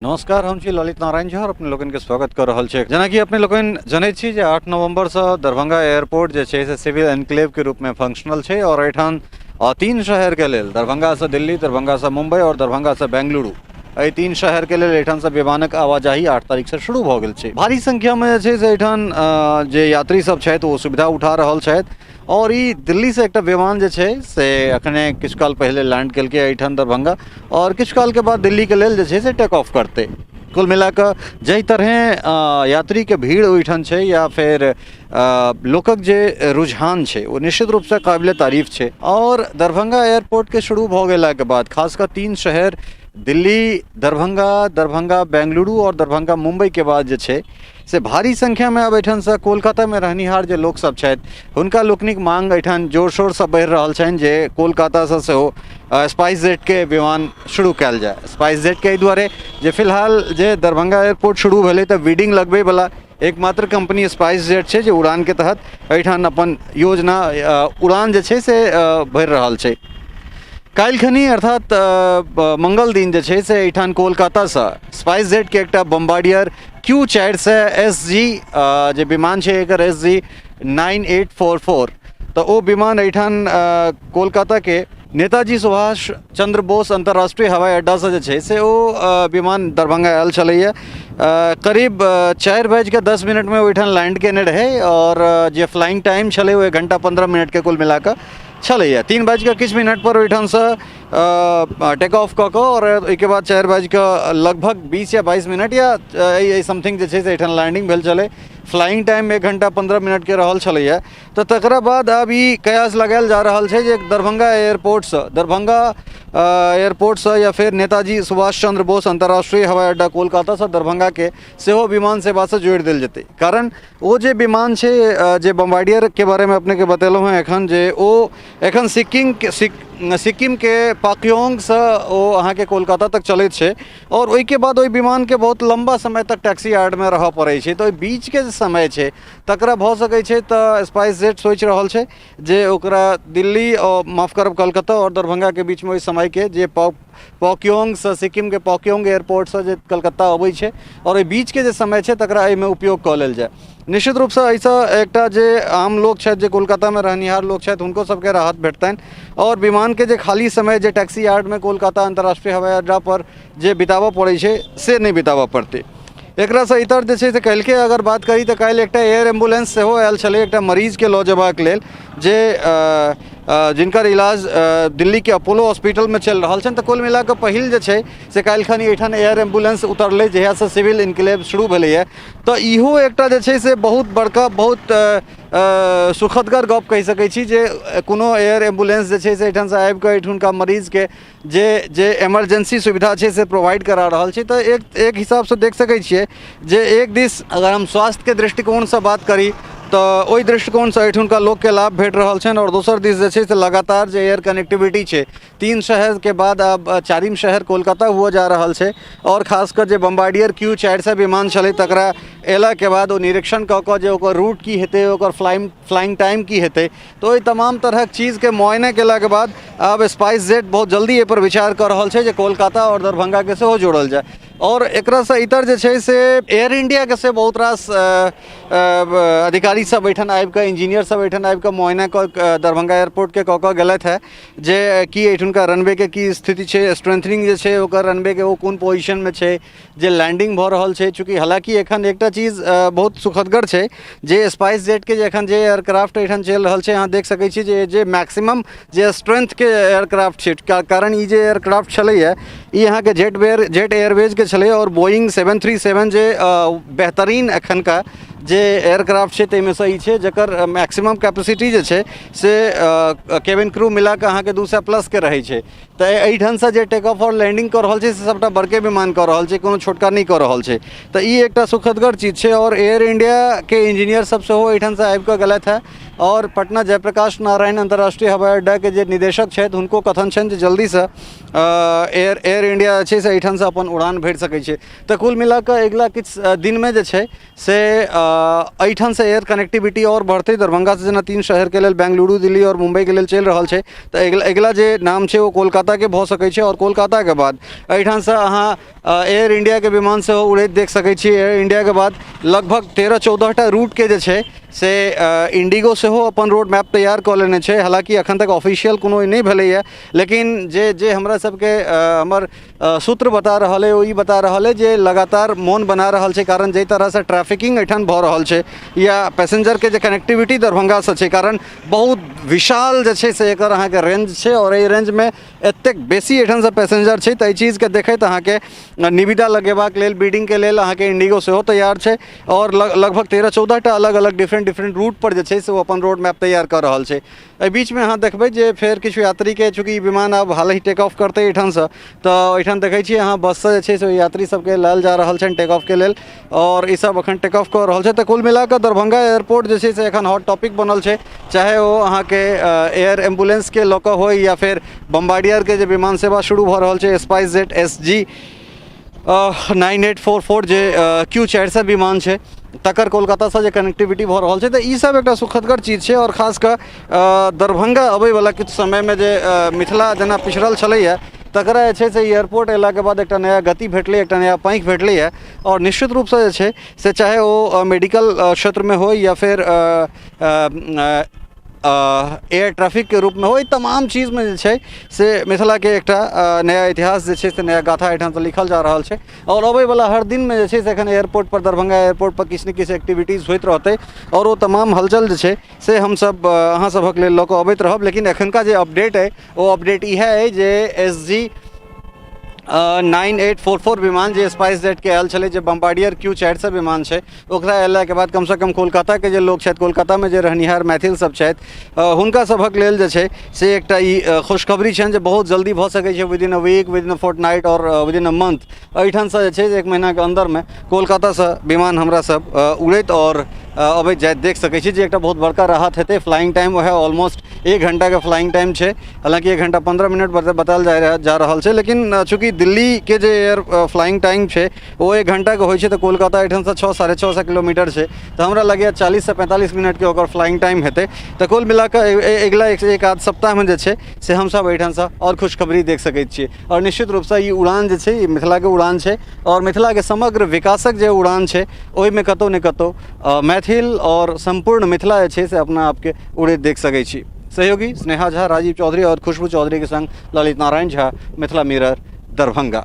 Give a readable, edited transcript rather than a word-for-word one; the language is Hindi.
नमस्कार, हम छी ललित नारायण झा और अपने लोगन के स्वागत कर रहल छै। जेना कि अपने लोगन जनै छी जे 8 नवंबर से दरभंगा एयरपोर्ट जे छै से सिविल एन्क्लेव के रूप में फंक्शनल छै और एठान 3 शहर के लेल दरभंगा से दिल्ली, दरभंगा से मुंबई और दरभंगा से बेंगलुरु एहि 3 शहर के लेल एठान से विमानक आवाजाही 8 तारीख से शुरू भऽ गेल छै। भारी संख्या में जे छै से एठान जे यात्री सब छथि ओ सुविधा उठा रहल छथि और ई दिल्ली से एकटा विमान जे छै से अखने किछु काल पहले लैंड केलकै एठान दरभंगा और किछु काल के बाद दिल्ली के लेल जे छै से टेक ऑफ करतै। कुल मिला कऽ जाहि तरह यात्री के भीड़ ओहिठाम छै या फिर लोकक जे रुझान छै वो निश्चित रूप से काबिले तारीफ छै और दरभंगा एयरपोर्ट के शुरू भऽ गेला के बाद खासकर 3 शहर दिल्ली, दरभंगा बेंगलुरु और दरभंगा मुंबई के बाद जे छै से भारी संख्या में अब एठान से कोलकाता में रहनिहार जे लोक सब छथि हुनका लोकनिक मांग एठान जोर शोर से बढ़ि रहल छनि जे कोलकाता से सेहो स्पाइस जेट के विमान शुरू कयल जाए। स्पाइस जेट के एहि दुआरे जे फिलहाल जे दरभंगा एयरपोर्ट शुरू भेलै तऽ विडिंग लगबै वाला एकमात्र कंपनी स्पाइस जेट छै जे उड़ान के तहत एठान अपन योजना उड़ान जे छै से भरि रहल छै। काल्हिखनी अर्थात मंगल दिन जे छै से एठान कोलकाता से स्पाइस जेट के एकटा बम्बार्डियर Q400SG जे विमान छै एकर SG 9844 तऽ ओ विमान एठान कोलकाता के नेताजी सुभाष चंद्र बोस अंतर्राष्ट्रीय हवाई अड्डा से जे छै से ओ विमान दरभंगा आयल छलैया। करीब 4:10 में ओहिठाम लैंड केने रहै और जे फ्लाइंग टाइम छलै ओ 1 घंटा 15 मिनट के कुल मिला कऽ छलैया। 3:00 पर ओहिठाम से टेक ऑफ कऽ कऽ और ओहिके बाद 4:00 लगभग 20 या 22 मिनट या समथिंग जे छै से एठान लैंडिंग भेल छलै। फ्लाइंग टाइम 1 घंटा 15 मिनट के रहल छलैया। तऽ तकरा बाद अब ई कयास लगायल जा रहल छै जे दरभंगा एयरपोर्ट से या फिर नेताजी सुभाष चंद्र बोस अंतर्राष्ट्रीय हवाई अड्डा कोलकाता से दरभंगा के सेहो विमान सेवा से जोड़ि देल जेतै। कारण ओ जे विमान छै जे बम्बार्डियर के बारे में अपने के बतेलहुँ हैं एखन जे ओ एखन सिक्किम के पाक्योंग से ओ अहाँ के कोलकाता तक चलैत छै और ओहिके बाद ओहि विमान के बहुत लंबा समय तक टैक्सी यार्ड में रहऽ पड़ै छै। तऽ ओहि बीच के जे समय छै तकरा भऽ सकै छै तऽ स्पाइस जेट सोचि रहल छै जे ओकरा दिल्ली और माफ करब कलकत्ता और दरभंगा के बीच में ओहि समय के जे पाक्योंग से सिक्किम के पाक्योंग एयरपोर्ट से जे कलकत्ता अबै छै और ओहि बीच के जे समय छै तकरा एहिमे उपयोग कऽ लेल जाय। निश्चित रूप से ऐसा एकटा जे आम लोग छथि जे कोलकाता में रहनिहार लोग छथि हुनको सबके राहत भेटतनि और विमान के जे खाली समय जे टैक्सी यार्ड में कोलकाता अंतर्राष्ट्रीय हवाई अड्डा पर जे बिताबऽ पड़ै छै से नहि बिताबऽ पड़तै। एकरा से इतर जे छै से काल्हिके अगर बात करी तऽ काल्हि एकटा एयर एम्बुलेंस सेहो आयल छलै एकटा मरीज के लऽ जेबाक लेल जे जिनकर इलाज दिल्ली के अपोलो हॉस्पिटल में चलि रहल छनि। तऽ कुल मिला कऽ पहिल जे छै से काल्हिखनी एठान एयर एम्बुलेंस उतरलै जहिया से सिविल इनक्लेव शुरू भेलैया। तऽ इहो एकटा जे छै से बहुत बड़का बहुत सुखदगर गप कहि सकै छी जे कोनो एयर एम्बुलेंस जे छै से एठान से आबि कऽ एठुनका मरीज के जे इमरजेंसी सुविधा छै से प्रोवाइड करा रहल छै। तऽ एक हिसाब से देख सकै छियै जे एक दिस अगर हम स्वास्थ्य के दृष्टिकोण से बात करी तऽ ओहि दृष्टिकोण से एठुनका लोक के लाभ भेट रहल छनि और दोसर दिस जे छै से लगातार जे एयर कनेक्टिविटी छै 3 शहर के बाद अब 4म शहर कोलकाता हुआ जा रहल छै और खासकर जे बम्बार्डियर Q400 विमान छलै तकरा एला के बाद ओ निरीक्षण कऽ कऽ जे ओकर रूट की हेतै ओकर फ्लाइंग टाइम की हेतै तऽ ओहि तमाम तरहक चीज के मुआयना केला के बाद अब स्पाइस जेट बहुत जल्दी एहि पर विचार कऽ रहल छै जे कोलकाता और दरभंगा के सेहो जोड़ल जाय। और एकरा से इतर जे छै से एयर इंडिया के से बहुत रास अधिकारी सब एठान आबि कऽ इंजीनियर सब एठान आबि कऽ मुआयना कऽ दरभंगा एयरपोर्ट के कऽ गेलथि है जे कि एठुनका रनवे के की स्थिति छै, स्ट्रेंथनिंग जे छै ओकर रनवे के ओ कोन पोजीशन में छै, जे लैंडिंग भऽ रहल छै। चूँकि हालांकि एखन एकटा चीज बहुत सुखदगर छै जे स्पाइस जेट के जे एखन जे एयरक्राफ्ट एठान चलि रहल छै अहाँ देख सकै छी जे मैक्सिमम जे स्ट्रेंथ के एयरक्राफ्ट छै कारण ई जे एयरक्राफ्ट छलैया ई अहाँ के जेट एयरवेज के छलै और बोइंग 737 जे बेहतरीन एखन का जे एयरक्राफ्ट छै ताहिमे से ई छै जकर मैक्सिमम कैपेसिटी जे छै से केबिन क्रू मिला कऽ अहाँके 200+ के रहै छै। तऽ एहिठाम से जे टेक ऑफ और लैंडिंग कऽ रहल छै से सबटा बड़के विमान कऽ रहल छै, कोनो छोटका नहीं कऽ रहल छै। तऽ ई एकटा सुखदगर चीज छै और एयर इंडिया के इंजीनियर सब सेहो एहिठाम से आबि कऽ गेलथि है और पटना जयप्रकाश नारायण अंतर्राष्ट्रीय हवाई अड्डा के जे निदेशक छथि हुनको कथन छनि जे जल्दी से एयर इंडिया छै से एहिठाम से अपन उड़ान भरि सकै छै। तऽ कुल मिला कऽ अगिला किछु दिन में जे छै से एहिठाम से एयर कनेक्टिविटी और बढ़तै। दरभंगा से जेना 3 शहर के लेल बेंगलुरु, दिल्ली और मुंबई के लेल चलि रहल छै, तऽ अगिला जे नाम छै वो कोलकाता के भऽ सकै छै। और कोलकाता के बाद एहिठाम से अहाँ एयर इंडिया के विमान से उड़ैत देख सकै छी। एयर इंडिया के बाद लगभग 13-14 टा रूट के जे छै से इंडिगो सेहो अपन रोड मैप तैयार कऽ लेने छै। हालांकि अखन तक ऑफिशियल कोनो नहीं भेलैए, लेकिन जे हमरा सबके हमर सूत्र बता रहल है, वो ई बता रहल है जे लगातार मौन बना रहल छै। कारण जे तरह से ट्रैफिकिंग एठान भऽ रहल छै या पैसेंजर के जे कनेक्टिविटी दरभंगा से छै, कारण बहुत विशाल जे छै से एकर अहाँके रेंज छै और एहि रेंज में एतेक बेसी एठान से पैसेंजर छै। तऽ एहि चीज के देखैत अहाँके निविदा लगेबाक लेल, बीडिंग के लेल अहाँके इंडिगो सेहो तैयार छै और लगभग 13-14 टा अलग अलग डिफरेंट रूट पर जे छै से वो अपन रोड मैप तैयार कर रहल छै। एहि बीच में अहाँ देखबै जे फेर किछु यात्री के, चूँकि ई विमान आब हाल ही टेक ऑफ करतै एहिठाम से, तऽ एहिठाम देखै छियै अहाँ बस से जे छै से यात्री सबके लायल जा रहल छनि टेक ऑफ के लेल और ई सब अखन टेक ऑफ कऽ रहल छै। तऽ कुल मिला कऽ दरभंगा एयरपोर्ट जे छै से एखन हॉट टॉपिक बनल छै, चाहे वो अहाँके एयर एम्बुलेंस के लऽ कऽ होय या फिर बम्बार्डियर के जे विमान सेवा शुरू भऽ रहल छै स्पाइसजेट SG 9844 जे Q400 विमान छै, तकर कोलकाता से जे कनेक्टिविटी भऽ रहल छै। तऽ ई सब एकटा सुखदगर चीज छै। और खास कऽ दरभंगा अबैवला किछु समय में जे मिथिला जेना पिछड़ल छलैए तकरा जे छै से एयरपोर्ट अयला के बाद एकटा नया गति भेटलै, एकटा नया पाँखि भेटलैए। और निश्चित रूप से जे छै से चाहे वो मेडिकल क्षेत्र में हो या फिर एयर ट्रैफिक के रूप में हो, तमाम चीज़ में जे छै से मिथिला के एकटा नया इतिहास जे छै से नया गाथा एठाम से लिखल जा रहल छै। और अबै वाला हर दिन में जे छै से एखन एयरपोर्ट पर, दरभंगा एयरपोर्ट पर किछु ने किछु एक्टिविटीज़ होइत रहतै और वो तमाम हलचल जे छै से हम सब अहाँ सभक लेल लऽ कऽ अबैत रहब। लेकिन एखनका जे अपडेट है वो अपडेट इएह है जे SG 9844 विमान जे स्पाइसजेट के आयल छलै, जे बम्बार्डियर Q400 विमान छै, ओकरा अयला के बाद कम से कम कोलकाता के जे लोग छथि, कोलकाता में जे रहनिहार मैथिल सब छथि, हुनका सभक लेल जे छै से एकटा ई खुशखबरी छनि जे बहुत जल्दी भऽ सकै छै, within a week, within a fortnight और विदिन अ मंथ एहिठाम से जे छै से 1 महीना के अंदर में कोलकाता से विमान हमरा सब उड़ैत और अबैत जाइत देख सकै छी, जे एकटा बहुत बड़का राहत हेतै। फ्लाइंग टाइम वह ऑलमोस्ट 1 घंटा के फ्लाइंग टाइम छै, हालांकि 1 घंटा 15 मिनट बतायल जा रहल छै। लेकिन चूँकि दिल्ली के जे एयर फ्लाइंग टाइम छै वो 1 घंटा के होइ छै, तऽ कोलकाता एठाम से 6-6.5 किलोमीटर छै, तऽ हमरा लगैए 40 से 45 मिनट के ओकर फ्लाइंग टाइम हेतै। तऽ कुल मिला कऽ अगिला एक आध सप्ताह में जे छै से हम सब एठाम से और खुशखबरी देख सकैत छियै। और निश्चित रूप से ई उड़ान जे छै ई मिथिला के उड़ान छै और मिथिला के समग्र विकासक जे उड़ान छै ओहिमे कतौ ने कतौ मैथिल और संपूर्ण मिथिला जे छै से अपना आपके उड़ैत देख सकै छी। सहयोगी स्नेहा झा, राजीव चौधरी और खुशबू चौधरी के संग ललित नारायण झा, मिथिला मिरर, दरभंगा।